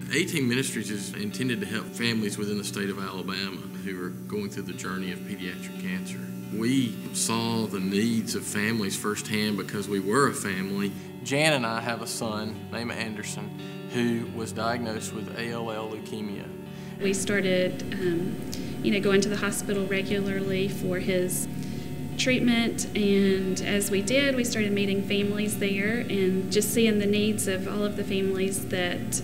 aTeam Ministries is intended to help families within the state of Alabama who are going through the journey of pediatric cancer. We saw the needs of families firsthand because we were a family. Jan and I have a son named Anderson who was diagnosed with ALL leukemia. We started going to the hospital regularly for his treatment, and as we did, we started meeting families there and just seeing the needs of all of the families that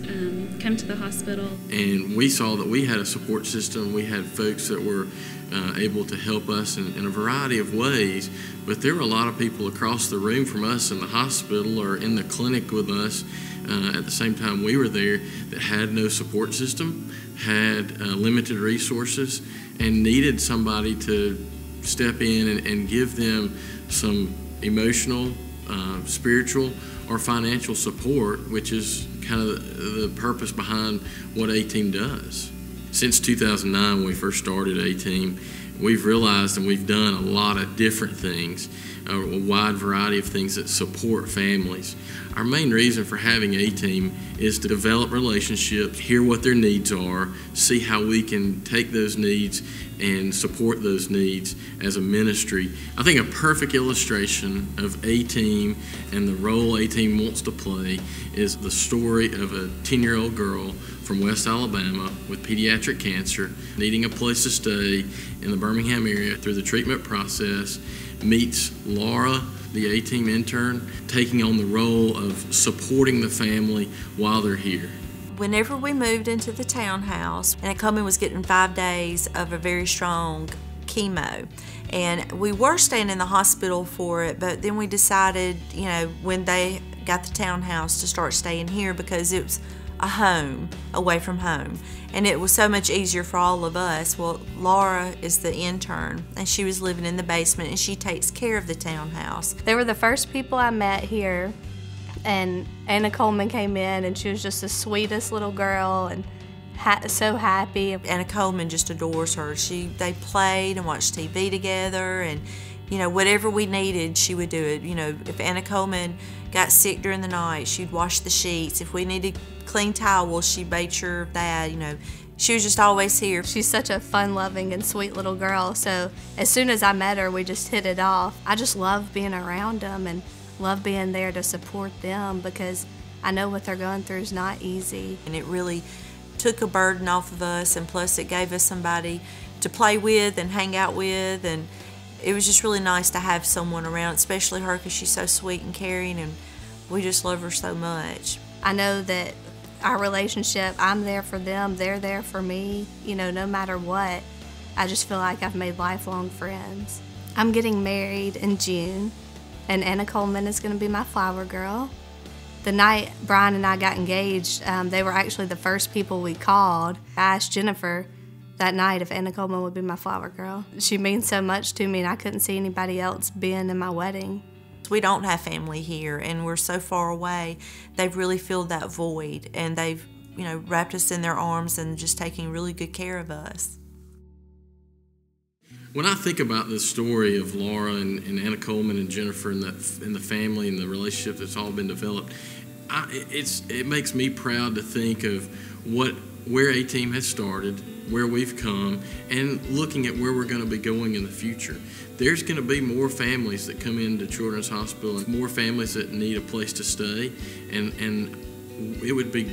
come to the hospital. And we saw that we had a support system. We had folks that were able to help us in a variety of ways, but there were a lot of people across the room from us in the hospital or in the clinic with us at the same time we were there that had no support system, had limited resources, and needed somebody to step in and give them some emotional, spiritual, or financial support, which is kind of the purpose behind what aTeam does. Since 2009, when we first started aTeam, we've realized and we've done a lot of different things, a wide variety of things that support families. Our main reason for having aTeam is to develop relationships, hear what their needs are, see how we can take those needs and support those needs as a ministry. I think a perfect illustration of aTeam and the role aTeam wants to play is the story of a 10-year-old girl from West Alabama with pediatric cancer, needing a place to stay in the Birmingham area through the treatment process, meets Laura, the aTeam intern, taking on the role of supporting the family while they're here. Whenever we moved into the townhouse, and Coleman was getting 5 days of a very strong chemo, and we were staying in the hospital for it, but then we decided, when they got the townhouse, to start staying here because it was a home away from home, and it was so much easier for all of us. Well, Laura is the intern, and she was living in the basement, and she takes care of the townhouse. They were the first people I met here, and Anna Coleman came in, and she was just the sweetest little girl and so happy. Anna Coleman just adores her. They played and watched TV together, and whatever we needed, she would do it. If Anna Coleman got sick during the night, she'd wash the sheets. If we needed clean towels, she made sure of that. She was just always here. She's such a fun-loving and sweet little girl, so as soon as I met her, we just hit it off. I just love being around them and love being there to support them because I know what they're going through is not easy. And it really took a burden off of us, and plus it gave us somebody to play with and hang out with, and it was just really nice to have someone around, especially her because she's so sweet and caring, and we just love her so much. I know that our relationship, I'm there for them, they're there for me, no matter what. I just feel like I've made lifelong friends. I'm getting married in June, and Anna Coleman is going to be my flower girl. The night Brian and I got engaged, they were actually the first people we called. I asked Jennifer that night if Anna Coleman would be my flower girl. She means so much to me, and I couldn't see anybody else being in my wedding. We don't have family here, and we're so far away. They've really filled that void, and they've wrapped us in their arms and just taking really good care of us. When I think about the story of Laura and Anna Coleman and Jennifer and the family and the relationship that's all been developed, it makes me proud to think of where aTeam has started, where we've come, and looking at where we're going to be going in the future. There's going to be more families that come into Children's Hospital, and more families that need a place to stay, and it would be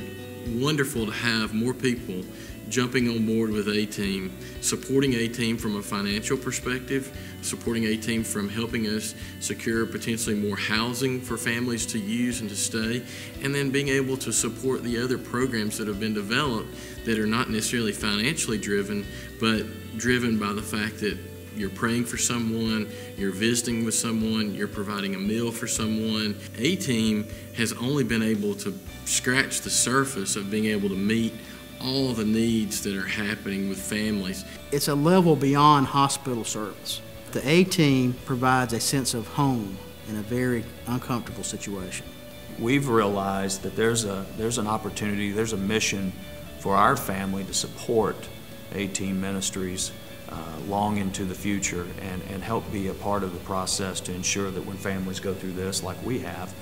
wonderful to have more people jumping on board with aTeam, supporting aTeam from a financial perspective, supporting aTeam from helping us secure potentially more housing for families to use and to stay, and then being able to support the other programs that have been developed that are not necessarily financially driven, but driven by the fact that you're praying for someone, you're visiting with someone, you're providing a meal for someone. aTeam has only been able to scratch the surface of being able to meet all the needs that are happening with families. It's a level beyond hospital service. The aTeam provides a sense of home in a very uncomfortable situation. We've realized that there's an opportunity, there's a mission for our family to support aTeam Ministries long into the future and help be a part of the process to ensure that when families go through this like we have,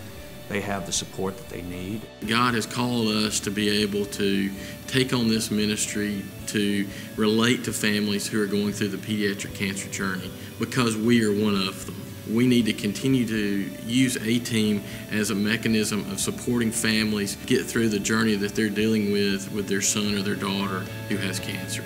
they have the support that they need. God has called us to be able to take on this ministry to relate to families who are going through the pediatric cancer journey because we are one of them. We need to continue to use aTeam as a mechanism of supporting families get through the journey that they're dealing with their son or their daughter who has cancer.